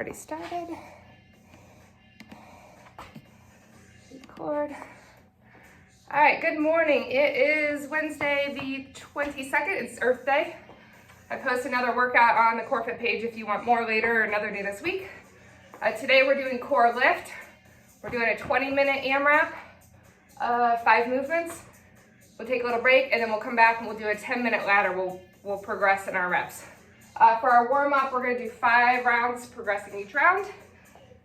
Already started. Record. All right, good morning. It is Wednesday the 22nd. It's Earth Day. I post another workout on the CORELIFT page if you want more later or another day this week. Today we're doing CORELIFT. We're doing a 20-minute AMRAP, 5 movements. We'll take a little break and then we'll come back and we'll do a 10-minute ladder. We'll progress in our reps. For our warm-up, we're going to do 5 rounds, progressing each round.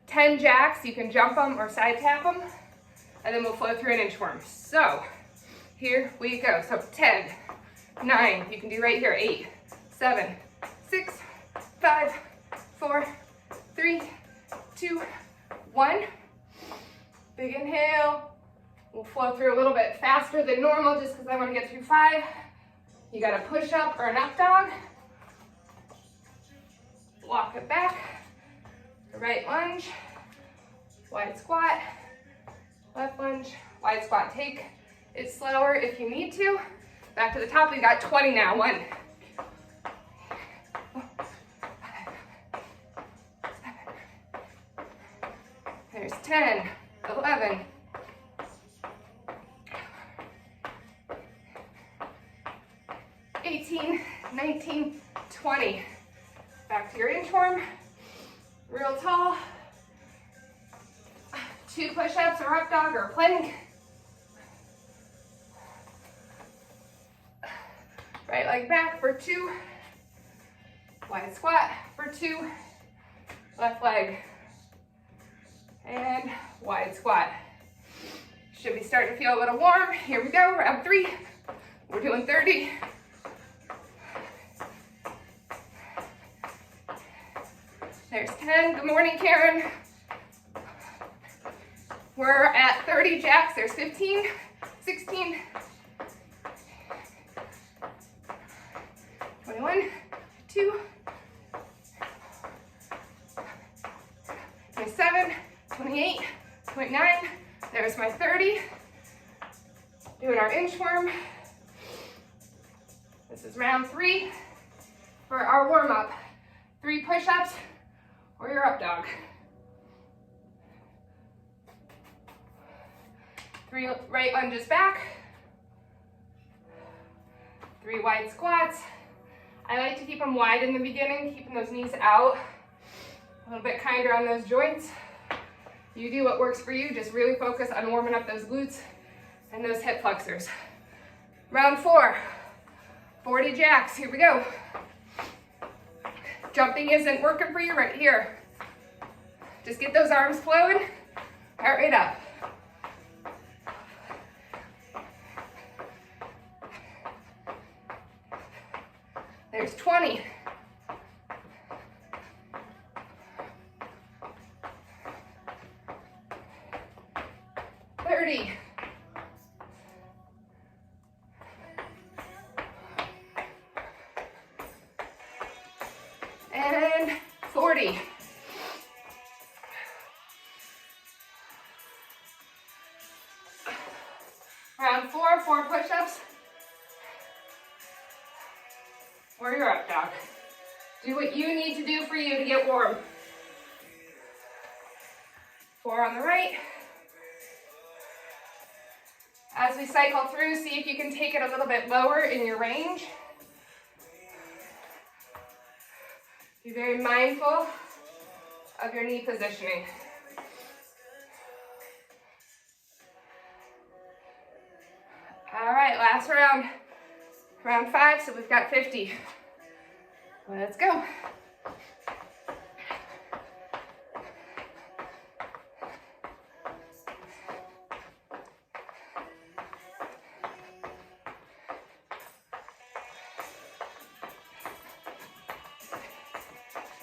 10 jacks, you can jump them or side tap them, and then we'll flow through an inchworm. So here we go. So 10, 9, you can do right here, 8, 7, 6, 5, 4, 3, 2, 1. Big inhale. We'll flow through a little bit faster than normal just because I want to get through 5. You got a push up or an up dog. Walk it back, right lunge, wide squat, left lunge, wide squat. Take it slower if you need to. Back to the top, we got 20 now. 1, 7, there's 10, 11, 18, 19, 20. Back to your inchworm, real tall. 2 push-ups or up dog or plank. Right leg back for 2. Wide squat for 2. Left leg. And wide squat. Should be starting to feel a little warm. Here we go, round 3. We're doing 30. There's 10. Good morning, Karen. We're at 30 jacks. There's 15, 16, 21, 2, 27, 28, 29. There's my 30. Doing our inchworm. This is round 3 for our warm-up. 3 push-ups or your up dog. 3 right lunges back. 3 wide squats. I like to keep them wide in the beginning, keeping those knees out. A little bit kinder on those joints. You do what works for you. Just really focus on warming up those glutes and those hip flexors. Round 4, 40 jacks. Here we go. Jumping isn't working for you right here. Just get those arms flowing, heart rate up. There's 20. And 40. Round 4, 4 push-ups or your up dog. Do what you need to do for you to get warm. 4 on the right. As we cycle through, see if you can take it a little bit lower in your range. Be very mindful of your knee positioning. All right, last round. Round 5, so we've got 50. Let's go.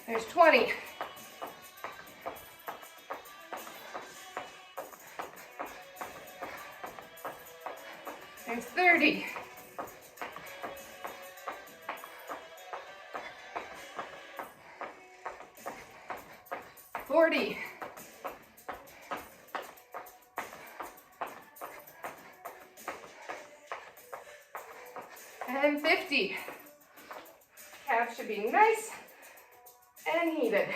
There's 20. There's 30. 40. And 50. Calves should be nice and heated.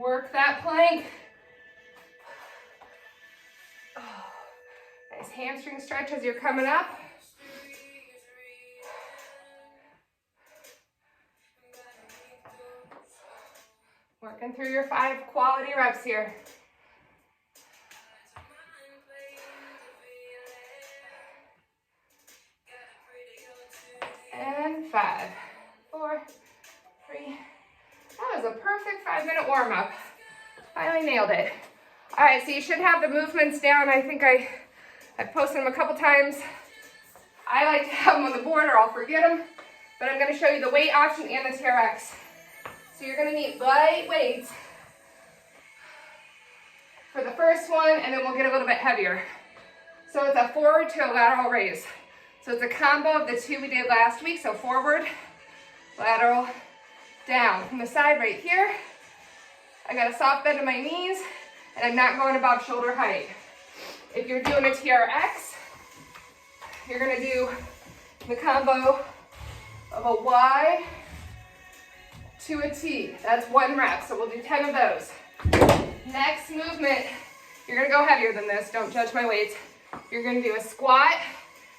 Work that plank. Oh, nice hamstring stretch as you're coming up. Working through your 5 quality reps here. And 5, 4, 3. That was a perfect 5-minute warm-up. Finally nailed it. All right, so you should have the movements down. I think I've posted them a couple times. I like to have them on the board or I'll forget them, but I'm gonna show you the weight option and the TRX. So you're gonna need light weights for the first one, and then we'll get a little bit heavier. So it's a forward to a lateral raise. So it's a combo of the 2 we did last week. So forward, lateral, down. From the side right here, I got a soft bend in my knees, and I'm not going above shoulder height. If you're doing a TRX, you're gonna do the combo of a Y to a T. That's 1 rep, so we'll do 10 of those. Next movement, you're gonna go heavier than this. Don't judge my weights. You're gonna do a squat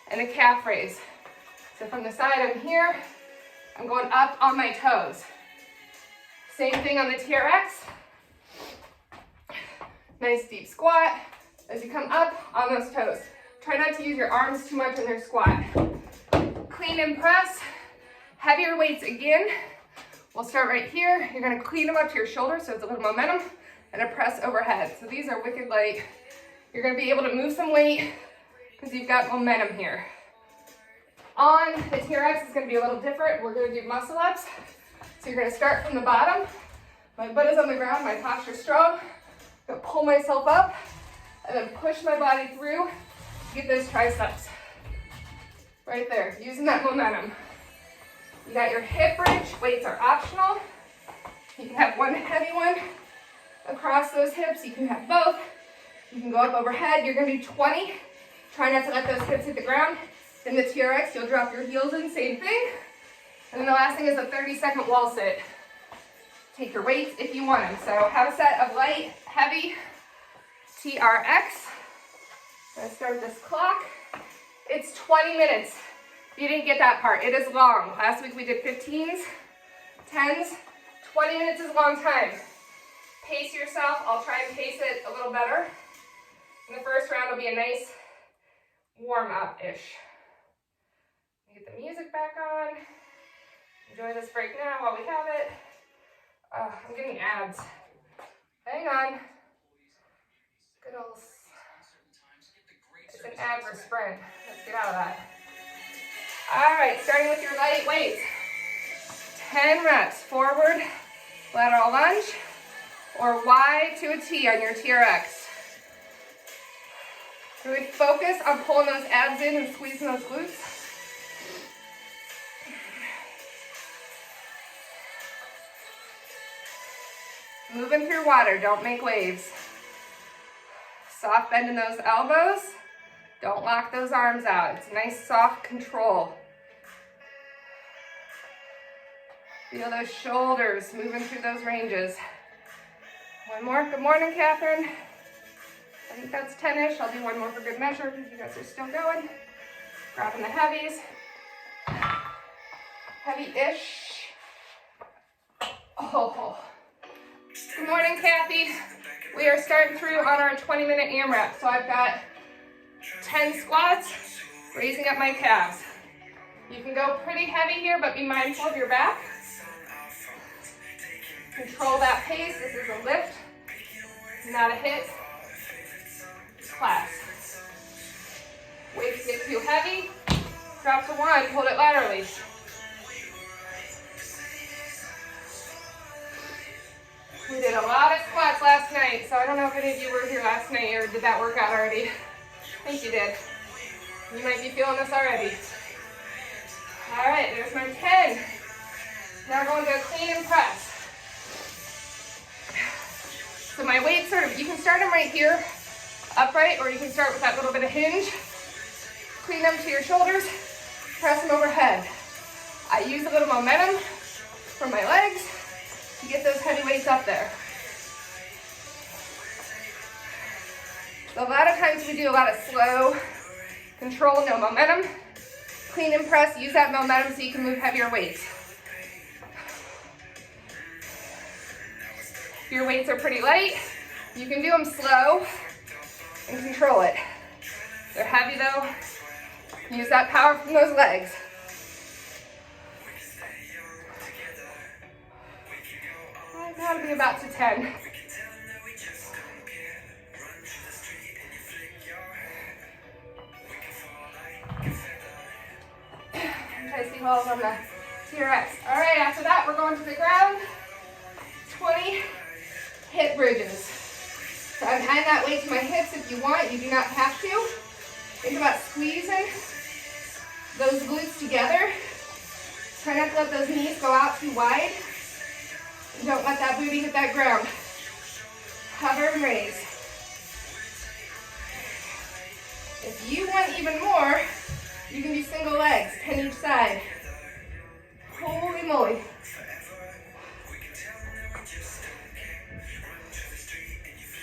and a calf raise. So from the side, I'm here. I'm going up on my toes. Same thing on the TRX. Nice deep squat as you come up on those toes. Try not to use your arms too much in your squat. Clean and press. Heavier weights again. We'll start right here. You're gonna clean them up to your shoulders so it's a little momentum, and a press overhead. So these are wicked light. You're gonna be able to move some weight because you've got momentum here. On the TRX is gonna be a little different. We're gonna do muscle ups. So you're gonna start from the bottom. My butt is on the ground, my posture's strong. I'm gonna pull myself up and then push my body through to get those triceps. Right there, using that momentum. You got your hip bridge, weights are optional. You can have one heavy one across those hips. You can have both. You can go up overhead. You're gonna do 20. Try not to let those hips hit the ground. In the TRX, you'll drop your heels in, same thing. And then the last thing is a 30-second wall sit. Take your weights if you want them. So have a set of light, heavy TRX. I'm gonna start this clock. It's 20 minutes. You didn't get that part. It is long. Last week we did 15s, 10s. 20 minutes is a long time. Pace yourself. I'll try and pace it a little better. And the first round will be a nice warm-up-ish. Get the music back on. Enjoy this break now while we have it. I'm getting abs. Hang on. Good old. It's an ab or sprint. Let's get out of that. All right, starting with your light weights. 10 reps. Forward, lateral lunge, or Y to a T on your TRX. Really focus on pulling those abs in and squeezing those glutes. Moving through water, don't make waves. Soft bend in those elbows. Don't lock those arms out. It's nice soft control. Feel those shoulders moving through those ranges. One more. Good morning, Catherine. I think that's 10-ish. I'll do one more for good measure because you guys are still going. Grabbing the heavies. Heavy-ish. Oh. Good morning, Kathy. We are starting through on our 20-minute AMRAP. So I've got 10 squats, raising up my calves. You can go pretty heavy here, but be mindful of your back. Control that pace. This is a lift, not a hit. Class. Weights get too heavy, drop to 1, hold it laterally. We did a lot of squats last night, so I don't know if any of you were here last night or did that workout already. I think you did. You might be feeling this already. All right, there's my 10. Now we're going to clean and press. So my weights you can start them right here, upright, or you can start with that little bit of hinge. Clean them to your shoulders, press them overhead. I use a little momentum from my legs to get those heavy weights up there. So a lot of times we do a lot of slow control, no momentum. Clean and press, use that momentum so you can move heavier weights. If your weights are pretty light, you can do them slow and control it. If they're heavy though, use that power from those legs. That'll be about to 10. Nicely balls on the TRX. All right, after that, we're going to the ground. 20 hip bridges. So I'm adding that weight to my hips if you want. You do not have to. Think about squeezing those glutes together. Try not to let those knees go out too wide. And don't let that booty hit that ground. Hover and raise. If you want even more, you can do single legs, 10 each side. Holy moly.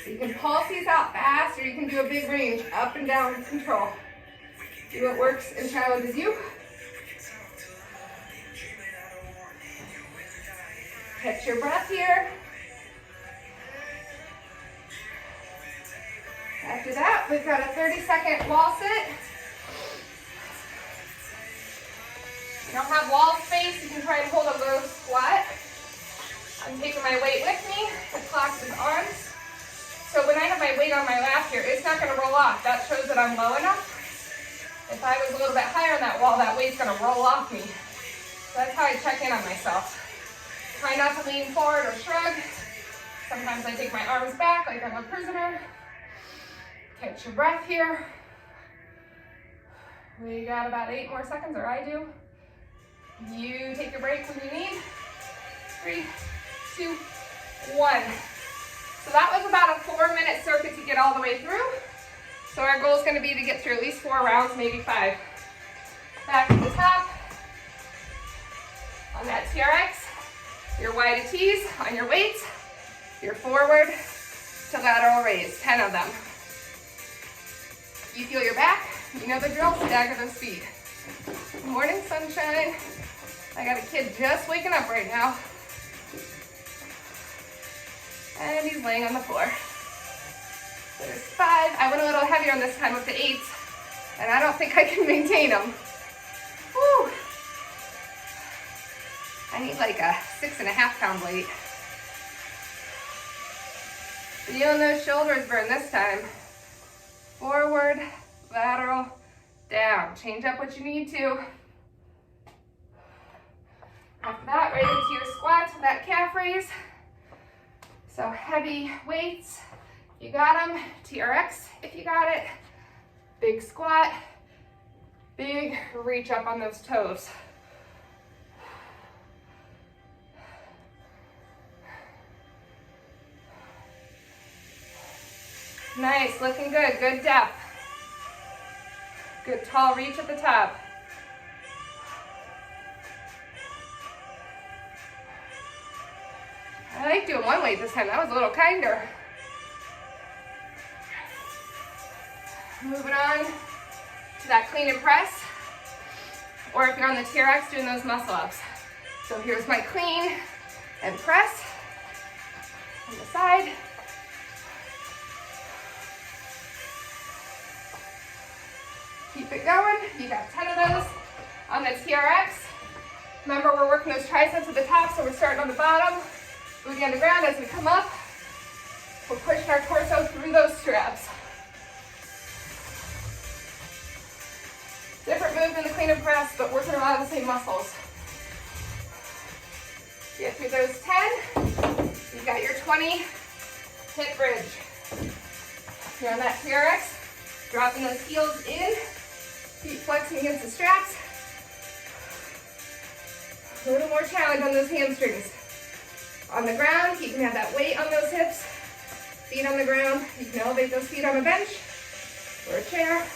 So you can pulse these out fast, or you can do a big range, up and down with control. Do what works and challenges you. Catch your breath here. After that, we've got a 30-second wall sit. If you don't have wall space, you can try and hold a low squat. I'm taking my weight with me. The clock is on. So when I have my weight on my lap here, it's not going to roll off. That shows that I'm low enough. If I was a little bit higher on that wall, that weight's going to roll off me. So that's how I check in on myself. Try not to lean forward or shrug. Sometimes I take my arms back like I'm a prisoner. Catch your breath here. We got about 8 more seconds, or I do. You take a break when you need. 3, 2, 1. So that was about a 4-minute circuit to get all the way through. So our goal is going to be to get through at least 4 rounds, maybe 5. Back to the top. On that TRX, your wide T's on your weights, your forward to lateral raise, 10 of them. You feel your back, you know the drill, stagger those feet. Good morning, sunshine. I got a kid just waking up right now. And he's laying on the floor. There's 5. I went a little heavier on this time with the 8s, and I don't think I can maintain them. Whew. I need like a 6.5-pound weight. Feeling those shoulders burn this time. Forward, lateral, down. Change up what you need to. After that, right into your squats with that calf raise. So heavy weights, you got them. TRX if you got it. Big squat, big reach up on those toes. Nice, looking good, good depth. Good tall reach at the top. I like doing one weight this time, that was a little kinder. Moving on to that clean and press, or if you're on the TRX, doing those muscle ups. So here's my clean and press on the side. Keep it going. You got 10 of those on the TRX. Remember, we're working those triceps at the top, so we're starting on the bottom, booty on the ground. As we come up, we're pushing our torso through those straps. Different move than the clean and press, but working a lot of the same muscles. Get through those 10. You've got your 20 hip bridge. Here on that TRX, dropping those heels in. Feet flexing against the straps. A little more challenge on those hamstrings. On the ground, you can have that weight on those hips. Feet on the ground. You can elevate those feet on a bench or a chair.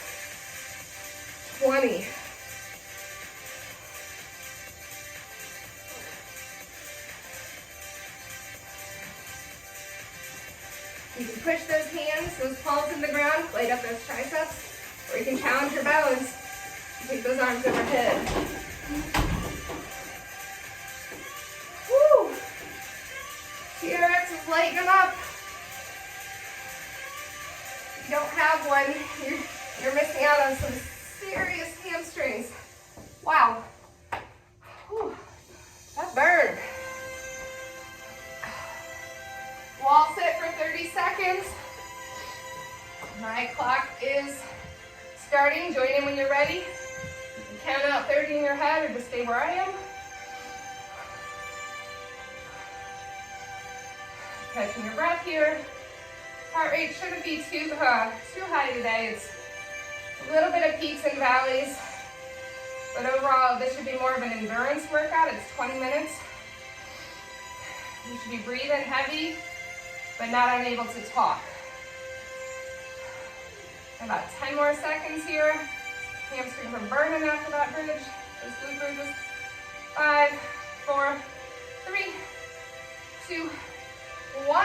20. You can push those hands, those palms in the ground, light up those triceps, or you can challenge your balance and take those arms overhead. Woo! TRX is lighting them up. If you don't have one, you're missing out on some serious hamstrings. Wow. Whew. That burned. Wall sit for 30 seconds. My clock is starting. Join in when you're ready. You can count out 30 in your head or just stay where I am. Catching your breath here. Heart rate shouldn't be too high today. It's a little bit of peaks and valleys, but overall this should be more of an endurance workout. It's 20 minutes. You should be breathing heavy, but not unable to talk. About 10 more seconds here. Hamstrings are burning after that bridge. Those glute bridges. 5, 4, 3, 2, 1.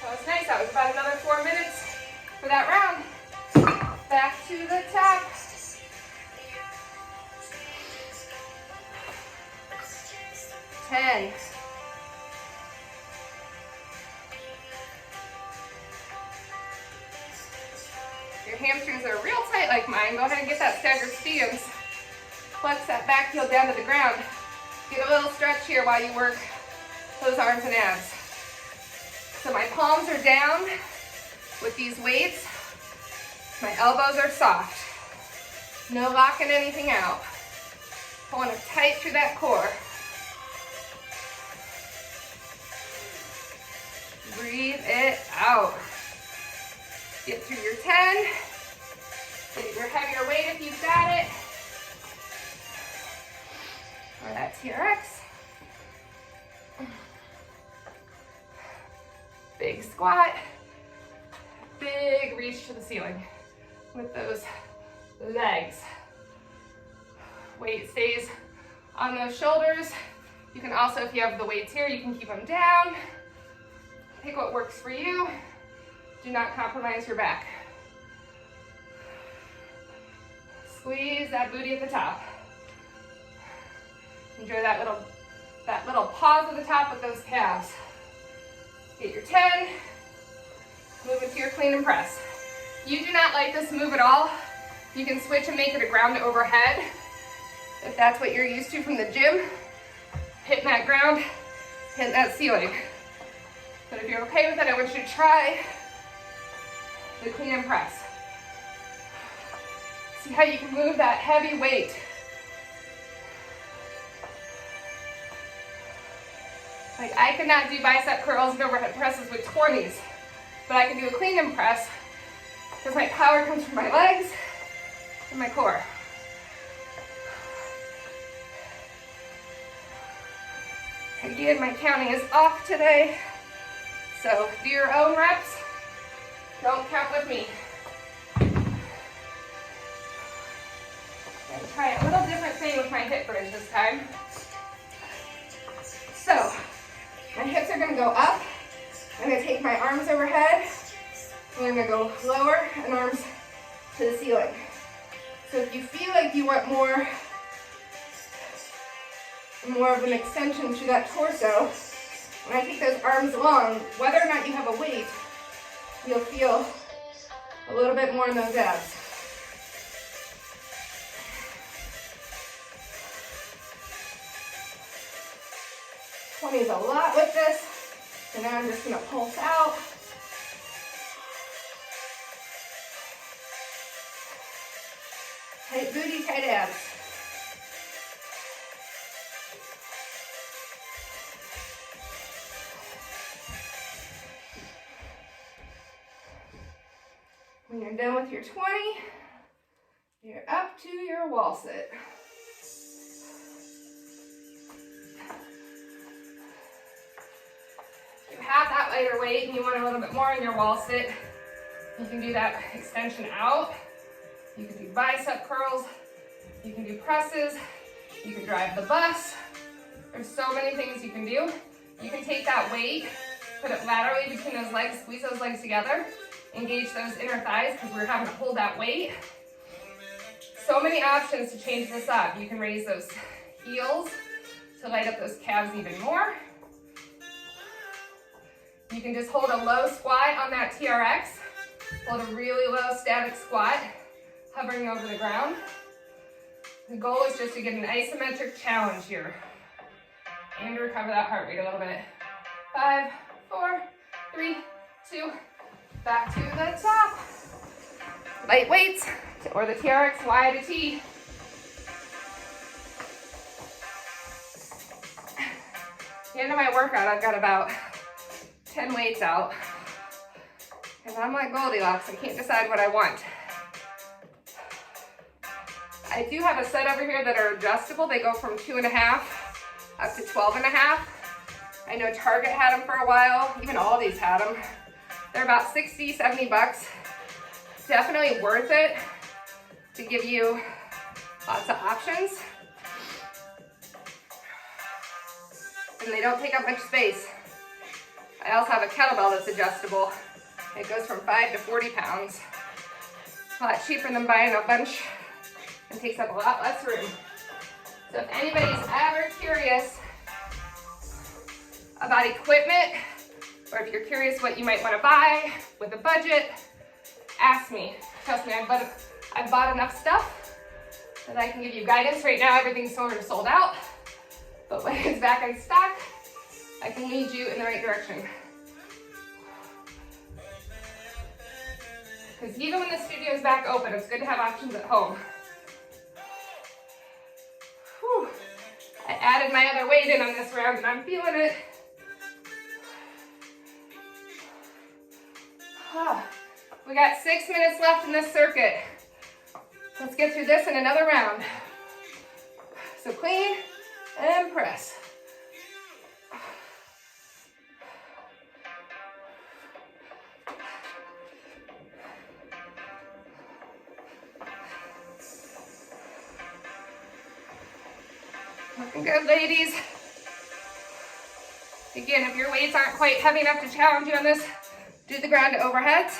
That was nice. That was about another 4 minutes for that round. Back to the top. 10. Your hamstrings are real tight like mine. Go ahead and get that staggered stance. Flex that back heel down to the ground. Get a little stretch here while you work those arms and abs. So my palms are down with these weights. My elbows are soft. No locking anything out. Pulling it tight through that core. Breathe it out. Get through your 10. Get your heavier weight if you've got it. Or that TRX. Big squat. Big reach to the ceiling with those legs. Weight stays on those shoulders. You can also, if you have the weights here, you can keep them down. Pick what works for you. Do not compromise your back. Squeeze that booty at the top. Enjoy that little pause at the top with those calves. Get your 10. Move into your clean and press. You do not like this move at all, you can switch and make it a ground to overhead. If that's what you're used to from the gym, hitting that ground, hitting that ceiling. But if you're okay with it, I want you to try the clean and press. See how you can move that heavy weight. Like I cannot do bicep curls and overhead presses with 20s, but I can do a clean and press because my power comes from my legs and my core. Again, my counting is off today, so do your own reps. Don't count with me. I'm gonna try a little different thing with my hip bridge this time. So, my hips are gonna go up. I'm gonna take my arms overhead. And I'm gonna go lower and arms to the ceiling. So if you feel like you want more of an extension to that torso, when I take those arms along, whether or not you have a weight, you'll feel a little bit more in those abs. Is a lot with this, and now I'm just going to pulse out. Tight booty, tight abs. When you're done with your 20, you're up to your wall sit. Have that lighter weight and you want a little bit more in your wall sit, you can do that extension out. You can do bicep curls, you can do presses, you can drive the bus. There's so many things you can do. You can take that weight, put it laterally between those legs, squeeze those legs together, engage those inner thighs because we're having to hold that weight. So many options to change this up. You can raise those heels to light up those calves even more. You can just hold a low squat on that TRX. Hold a really low static squat, hovering over the ground. The goal is just to get an isometric challenge here and recover that heart rate a little bit. 5, 4, 3, 2, back to the top. Light weights or the TRX Y to T. At the end of my workout, I've got about 10 weights out. And I'm like Goldilocks, I can't decide what I want. I do have a set over here that are adjustable. They go from 2.5 up to 12.5. I know Target had them for a while. Even Aldi's had them. They're about 60, 70 bucks. Definitely worth it to give you lots of options. And they don't take up much space. I also have a kettlebell that's adjustable. It goes from 5 to 40 pounds. A lot cheaper than buying a bunch and takes up a lot less room. So if anybody's ever curious about equipment, or if you're curious what you might want to buy with a budget, ask me. Trust me, I've bought enough stuff that I can give you guidance. Right now, everything's sort of sold out, but when it's back in stock, I can lead you in the right direction. Because even when the studio is back open, it's good to have options at home. Whew. I added my other weight in on this round and I'm feeling it. We got 6 minutes left in this circuit. Let's get through this in another round. So clean and press. Looking good, ladies. Again, if your weights aren't quite heavy enough to challenge you on this, do the ground to overheads.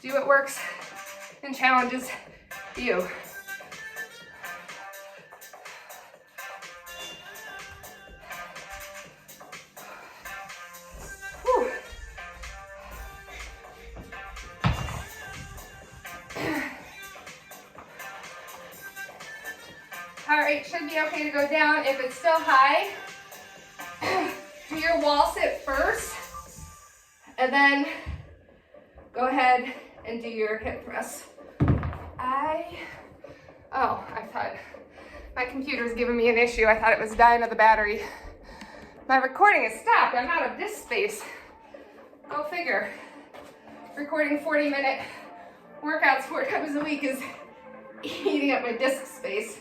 Do what works and challenges you. Whew. Heart rate should be okay to go down. If it's still high, do your wall sit first, and then go ahead and do your hip thrust. I thought my computer's giving me an issue. I thought it was dying of the battery. My recording is stopped. I'm out of disk space. Go figure. Recording 40-minute workouts 4 times a week is eating up my disk space.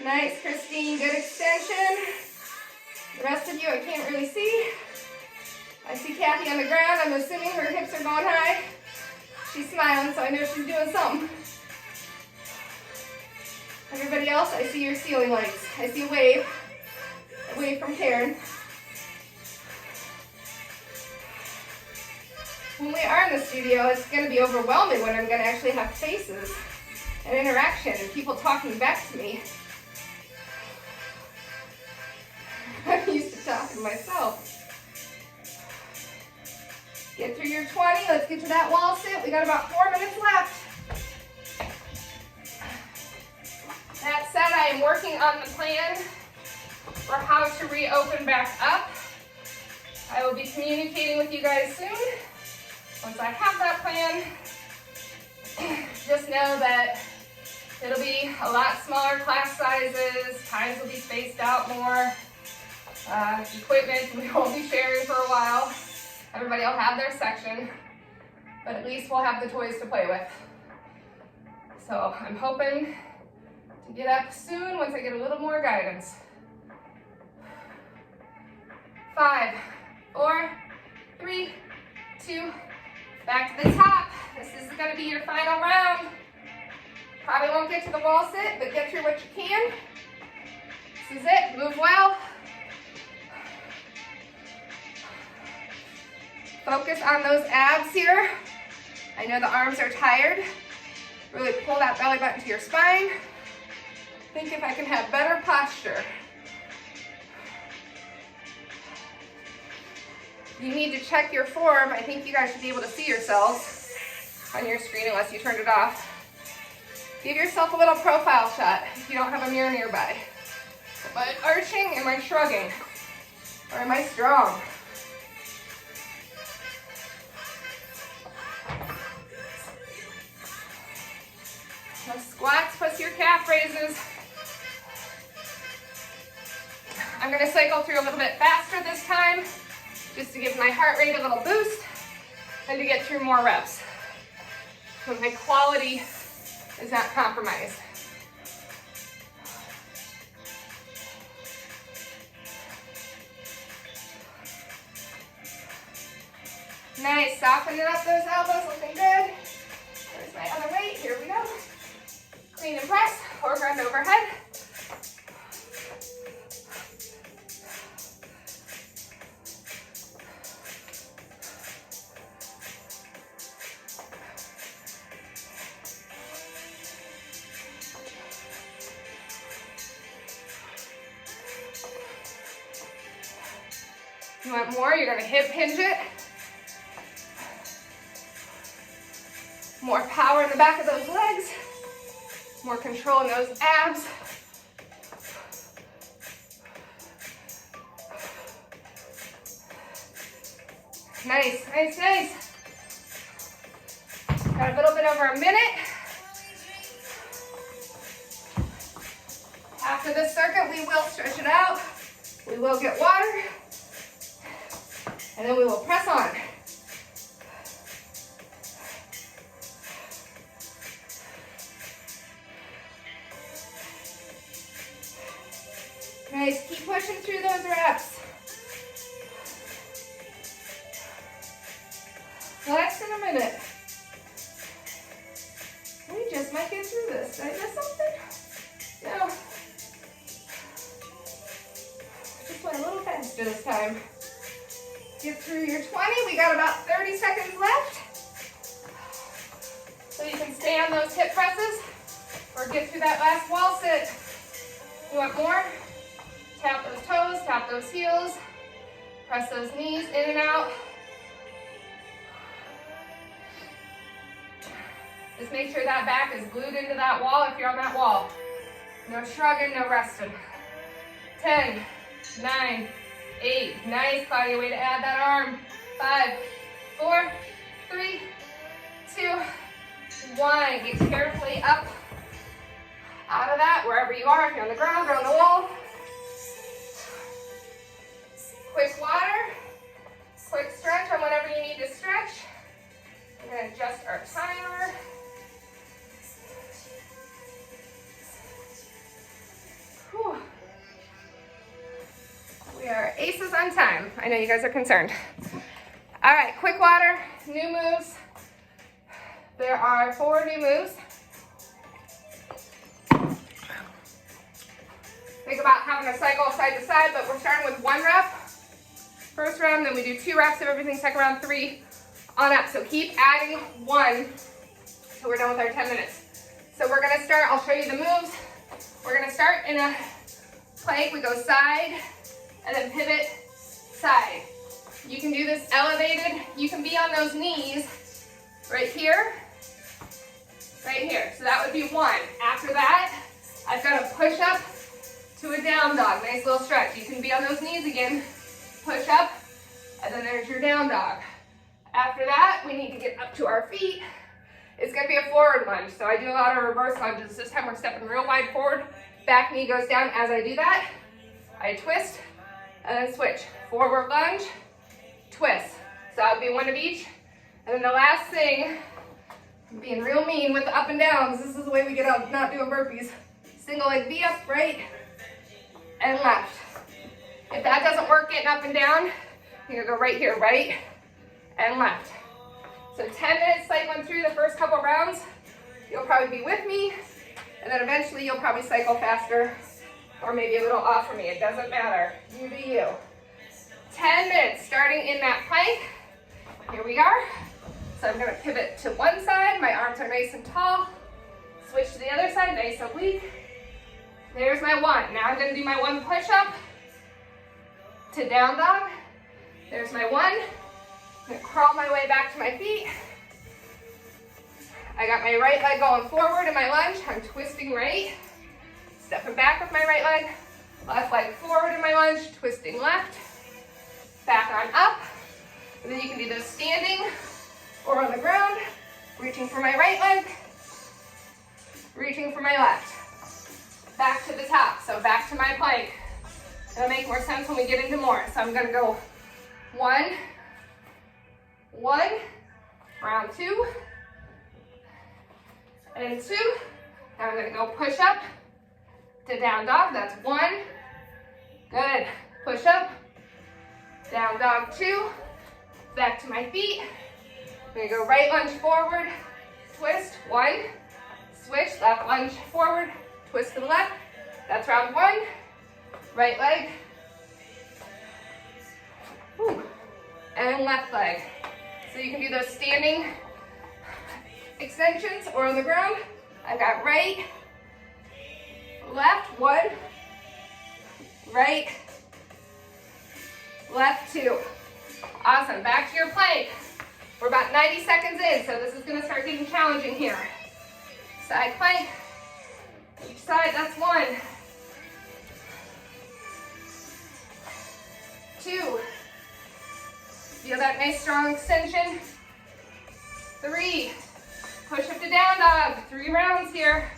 Nice, Christine, good extension. The rest of you, I can't really see. I see Kathy on the ground. I'm assuming her hips are going high. She's smiling, so I know she's doing something. Everybody else, I see your ceiling lights. I see a wave from Karen. When we are in the studio, it's going to be overwhelming when I'm going to actually have faces and interaction and people talking back to me. I'm used to talking to myself. Get through your 20. Let's get to that wall sit. We got about 4 minutes left. That said, I am working on the plan for how to reopen back up. I will be communicating with you guys soon. Once I have that plan, just know that it'll be a lot smaller class sizes. Times will be spaced out more. Equipment we won't be sharing for a while. Everybody will have their section, but at least we'll have the toys to play with. So I'm hoping to get up soon once I get a little more guidance. 5, 4, 3, 2, back to the top. This is going to be your final round. Probably won't get to the wall sit, but get through what you can. This is it, move well. Focus on those abs here. I know the arms are tired. Really pull that belly button to your spine. Think if I can have better posture. You need to check your form. I think you guys should be able to see yourselves on your screen unless you turned it off. Give yourself a little profile shot if you don't have a mirror nearby. Am I arching? Am I shrugging? Or am I strong? No squats plus your calf raises. I'm going to cycle through a little bit faster this time, just to give my heart rate a little boost and to get through more reps. So my quality is not compromised. Nice, softening up those elbows, looking good. There's my other weight, here we go. Clean and press, overhand overhead. You want more, you're gonna hip hinge it. More power in the back of those legs. More control in those abs. Nice, nice, nice. Got a little bit over a minute. After this circuit, we will stretch it out. We will get water. And then we will press on. Nice, keep pushing through those reps. Less than a minute. We just might get through this. Did I miss something? No. Just went a little faster this time. Get through your 20. We got about 30 seconds left. So you can stay on those hip presses or get through that last wall sit. You want more? Tap those toes, tap those heels, press those knees in and out. Just make sure that back is glued into that wall if you're on that wall. No shrugging, no resting. 10, 9, 8. Nice, Claudia, way to add that arm. 5, 4, 3, 2, 1. Get carefully up out of that, wherever you are. If you're on the ground or on the wall. Quick water, quick stretch on whatever you need to stretch. We're going to adjust our timer. Whew. We are aces on time. I know you guys are concerned. All right, quick water, new moves. There are 4 new moves. Think about having a cycle side to side, but we're starting with 1 rep. First round, then we do 2 reps of everything, second round 3 on up. So keep adding 1 till we're done with our 10 minutes. So we're gonna start, I'll show you the moves. We're gonna start in a plank, we go side, and then pivot, side. You can do this elevated, you can be on those knees right here, right here. So that would be 1. After that, I've got a push up to a down dog, nice little stretch. You can be on those knees again, push up, and then there's your down dog. After that, we need to get up to our feet. It's gonna be a forward lunge, so I do a lot of reverse lunges. This time we're stepping real wide forward, back knee goes down. As I do that, I twist, and then switch. Forward lunge, twist. So that would be 1 of each. And then the last thing, I'm being real mean with the up and downs. This is the way we get out, not doing burpees. Single leg V up, right, and left. If that doesn't work getting up and down, you're gonna go right here, right and left. So 10 minutes cycling through the first couple rounds. You'll probably be with me, and then eventually you'll probably cycle faster or maybe a little off for me. It doesn't matter. You do you. 10 minutes starting in that plank. Here we are. So I'm going to pivot to one side. My arms are nice and tall. Switch to the other side, nice and oblique. There's my one. Now I'm going to do my one push-up to down dog. There's my one. I'm going to crawl my way back to my feet. I got my right leg going forward in my lunge. I'm twisting right. Stepping back with my right leg. Left leg forward in my lunge, twisting left. Back on up. And then you can do those standing or on the ground. Reaching for my right leg. Reaching for my left. Back to the top, so back to my plank. It'll make more sense when we get into more. So I'm gonna go one, round two, and two. Now I'm gonna go push up to down dog, that's one. Good, push up, down dog two, back to my feet. I'm gonna go right lunge forward, twist, one, switch, left lunge forward, twist to the left. That's round one. Right leg. Whew. And left leg. So you can do those standing extensions or on the ground. I've got right, left, one, right, left, two. Awesome, back to your plank. We're about 90 seconds in, so this is gonna start getting challenging here. Side plank, each side, that's one. Two. Feel that nice strong extension. Three. Push up to down dog. 3 rounds here.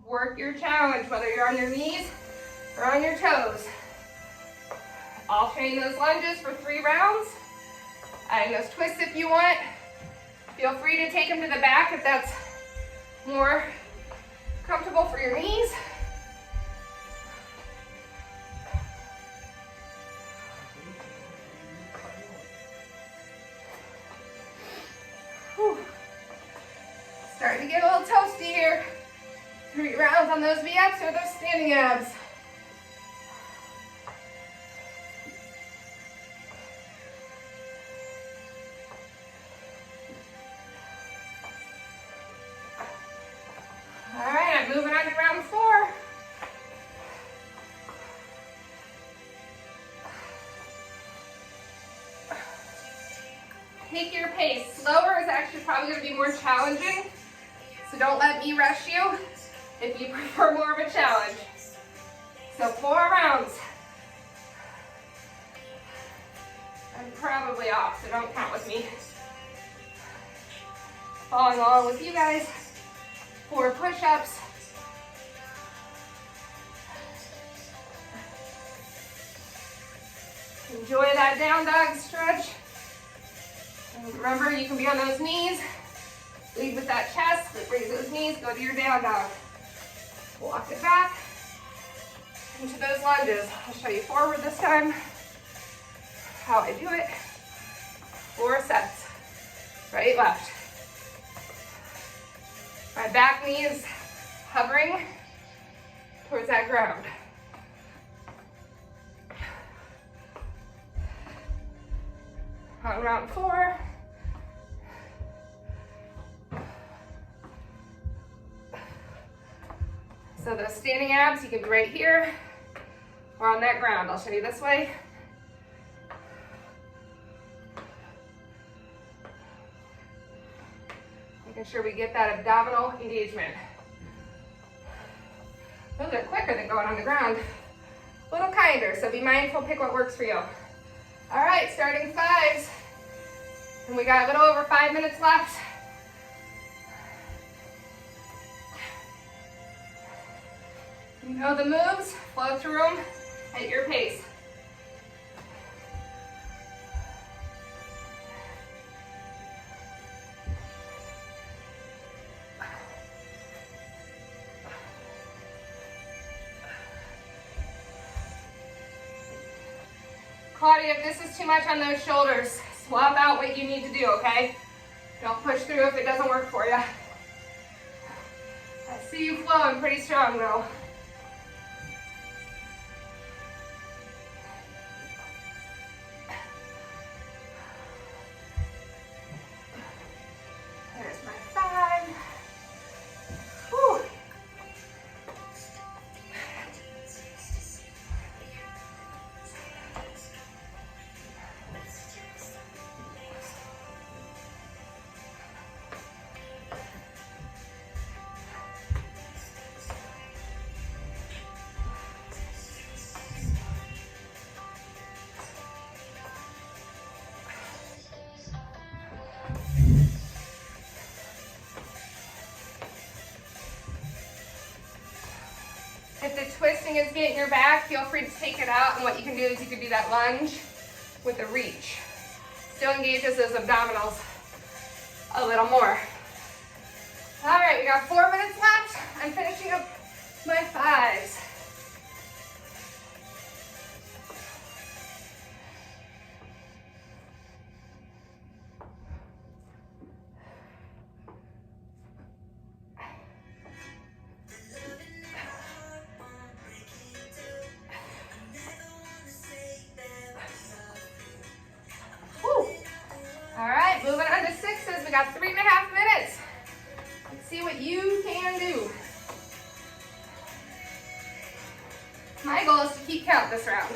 Work your challenge, whether you're on your knees or on your toes. I'll train those lunges for 3 rounds. Adding those twists if you want. Feel free to take them to the back if that's more comfortable for your knees. Whew. Starting to get a little toasty here. 3 rounds on those V-abs or those standing abs. All right, I'm moving on to round 4. Take your pace. Slower is actually probably going to be more challenging, so don't let me rush you if you prefer more of a challenge. So 4 rounds. I'm probably off, so don't count with me. Following along with you guys. 4 push-ups. Enjoy that down dog stretch. And remember, you can be on those knees. Lead with that chest, but raise those knees, go to your down dog. Walk it back into those lunges. I'll show you forward this time. How I do it. 4 sets. Right, left. My back knee is hovering towards that ground. On round 4. So those standing abs, you can be right here or on that ground. I'll show you this way. Making sure we get that abdominal engagement. Those are quicker than going on the ground. A little kinder, so be mindful, pick what works for you. All right, starting 5s. And we got a little over 5 minutes left. You know the moves, flow through them at your pace. Claudia, if this is too much on those shoulders, swap out what you need to do, okay? Don't push through if it doesn't work for you. I see you flowing pretty strong though. There's my 5. Whew. If the twisting is getting your back, feel free to take it out, and what you can do is you can do that lunge with a reach. Still engages those abdominals a little more. All right, we got 4 minutes left. I'm finishing up my 5s. Moving on to 6s, we got 3.5 minutes. Let's see what you can do. My goal is to keep count this round.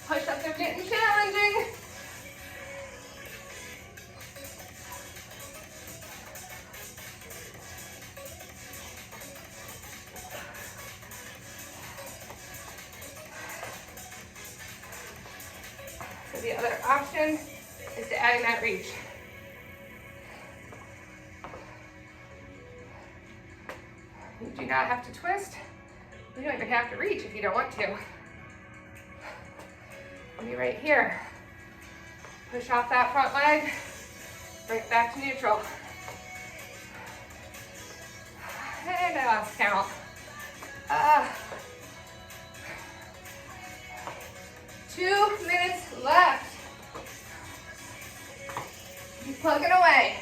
Push-ups are getting challenging. So the other option is to add in that reach. You do not have to twist. You don't even have to reach if you don't want to. Be right here. Push off that front leg, bring it back to neutral. And I lost count. 2 minutes left. Keep plugging away.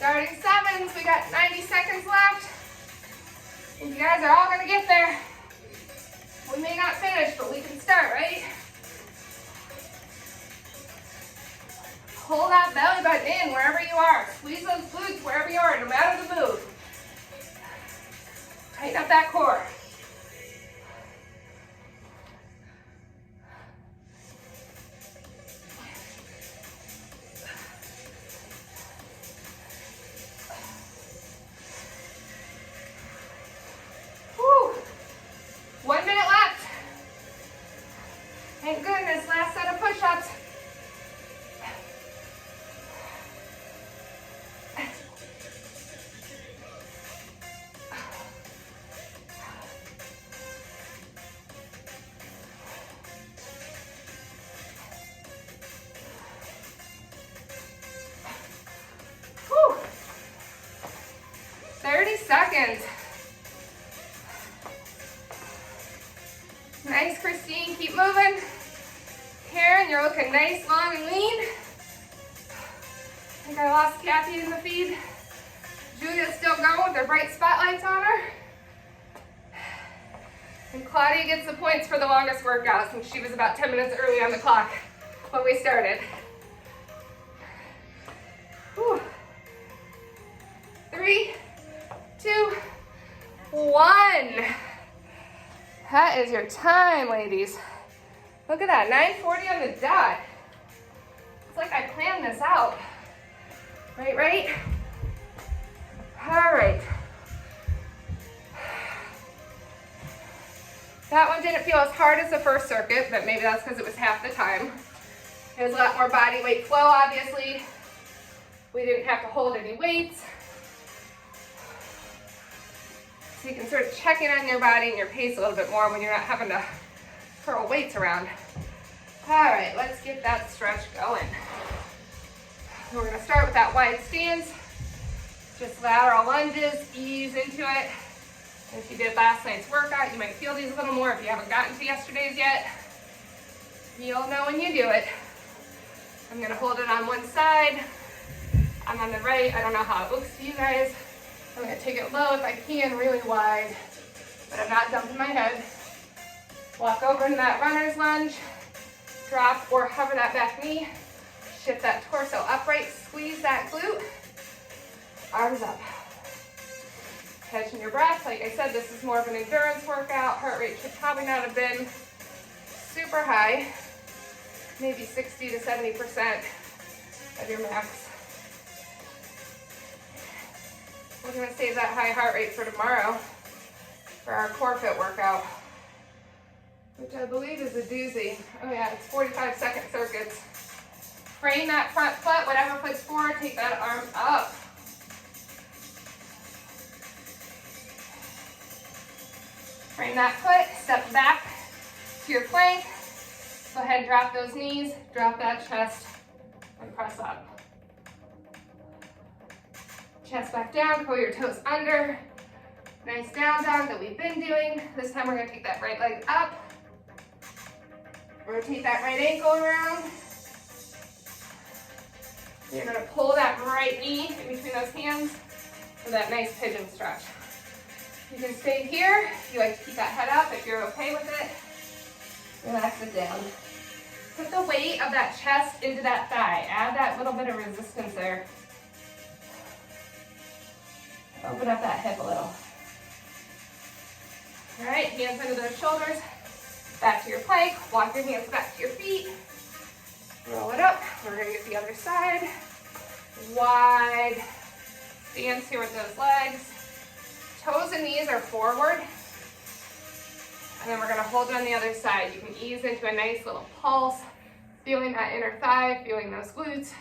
Starting 7s, we got 90 seconds left. And you guys are all gonna get there. We may not finish, but we can start, right? Pull that belly button in wherever you are. Squeeze those glutes wherever you are, no matter the move. Tighten up that core. Thank goodness, last set of push-ups. Whew. 30 seconds. Nice, Christine, keep moving. Karen, you're looking nice, long, and lean. I think I lost Kathy in the feed. Julia's still going with their bright spotlights on her. And Claudia gets the points for the longest workout since she was about 10 minutes early on the clock when we started. 1. That is your time, ladies. Look at that, 9:40 on the dot. It's like I planned this out. Right? All right. That one didn't feel as hard as the first circuit, but maybe that's because it was half the time. It was a lot more body weight flow, obviously. We didn't have to hold any weights. So you can sort of check in on your body and your pace a little bit more when you're not having to throw weights around. All right, let's get that stretch going. So we're gonna start with that wide stance. Just lateral lunges, ease into it. And if you did last night's workout, you might feel these a little more if you haven't gotten to yesterday's yet. You'll know when you do it. I'm gonna hold it on one side. I'm on the right. I don't know how it looks to you guys. I'm gonna take it low if I can, really wide, but I'm not dumping my head. Walk over into that runner's lunge. Drop or hover that back knee. Shift that torso upright. Squeeze that glute. Arms up. Catching your breath. Like I said, this is more of an endurance workout. Heart rate should probably not have been super high. Maybe 60 to 70% of your max. We're gonna save that high heart rate for tomorrow for our CORELIFT workout, which I believe is a doozy. Oh yeah, it's 45-second circuits. Frame that front foot, whatever foot's forward, take that arm up. Frame that foot, step back to your plank. Go ahead and drop those knees, drop that chest, and press up. Chest back down, pull your toes under. Nice down dog that we've been doing. This time we're gonna take that right leg up. Rotate that right ankle around. You're gonna pull that right knee in between those hands for that nice pigeon stretch. You can stay here. If you like to keep that head up, if you're okay with it, relax it down. Put the weight of that chest into that thigh. Add that little bit of resistance there. Open up that hip a little. All right, hands under those shoulders. Back to your plank. Walk your hands back to your feet. Roll it up. We're gonna get the other side. Wide stance here with those legs. Toes and knees are forward. And then we're gonna hold it on the other side. You can ease into a nice little pulse, feeling that inner thigh, feeling those glutes.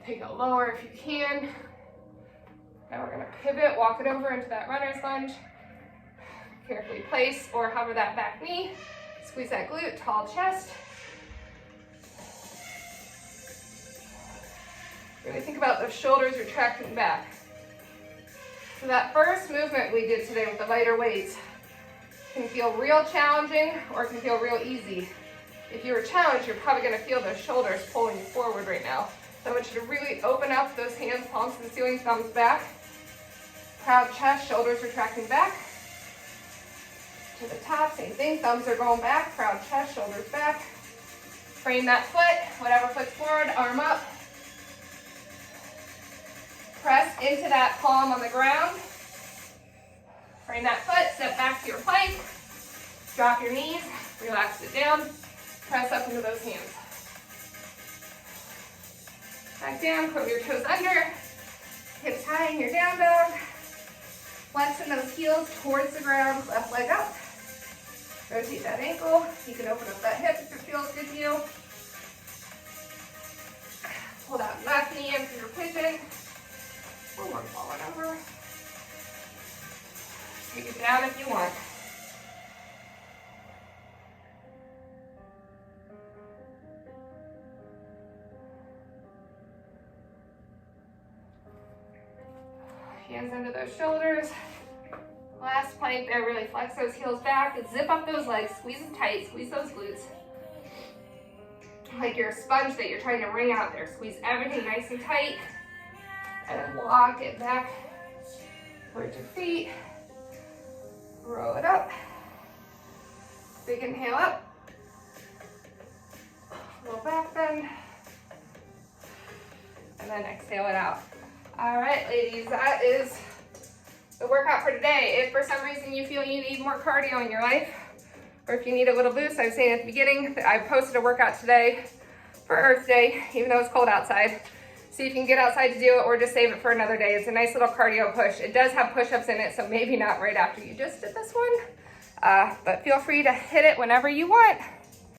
Take it lower if you can. Now we're gonna pivot, walk it over into that runner's lunge. Carefully place or hover that back knee. Squeeze that glute, tall chest. Really think about those shoulders retracting back. So that first movement we did today with the lighter weights can feel real challenging or it can feel real easy. If you were challenged, you're probably gonna feel those shoulders pulling you forward right now. So I want you to really open up those hands, palms to the ceiling, thumbs back. Proud chest, shoulders retracting back. To the top, same thing, thumbs are going back, proud chest, shoulders back. Frame that foot, whatever foot's forward, arm up. Press into that palm on the ground. Frame that foot, step back to your plank. Drop your knees, relax it down. Press up into those hands. Back down, curl your toes under. Hips high in your down dog. Flexing those heels towards the ground, left leg up. Rotate that ankle. You can open up that hip if it feels good to you. Pull that left knee in for your pigeon. Or we're falling over. Take it down if you want. Hands under those shoulders. Last plank there, really flex those heels back. Zip up those legs, squeeze them tight, squeeze those glutes. Like you're a sponge that you're trying to wring out there. Squeeze everything nice and tight. And then walk it back towards your feet. Roll it up. Big inhale up. Little back bend. And then exhale it out. All right, ladies, that is the workout for today. If for some reason you feel you need more cardio in your life, or if you need a little boost, I was saying at the beginning, I posted a workout today for Earth Day, even though it's cold outside. See if you can get outside to do it, or just save it for another day. It's a nice little cardio push. It does have push-ups in it, so maybe not right after you just did this one, but feel free to hit it whenever you want.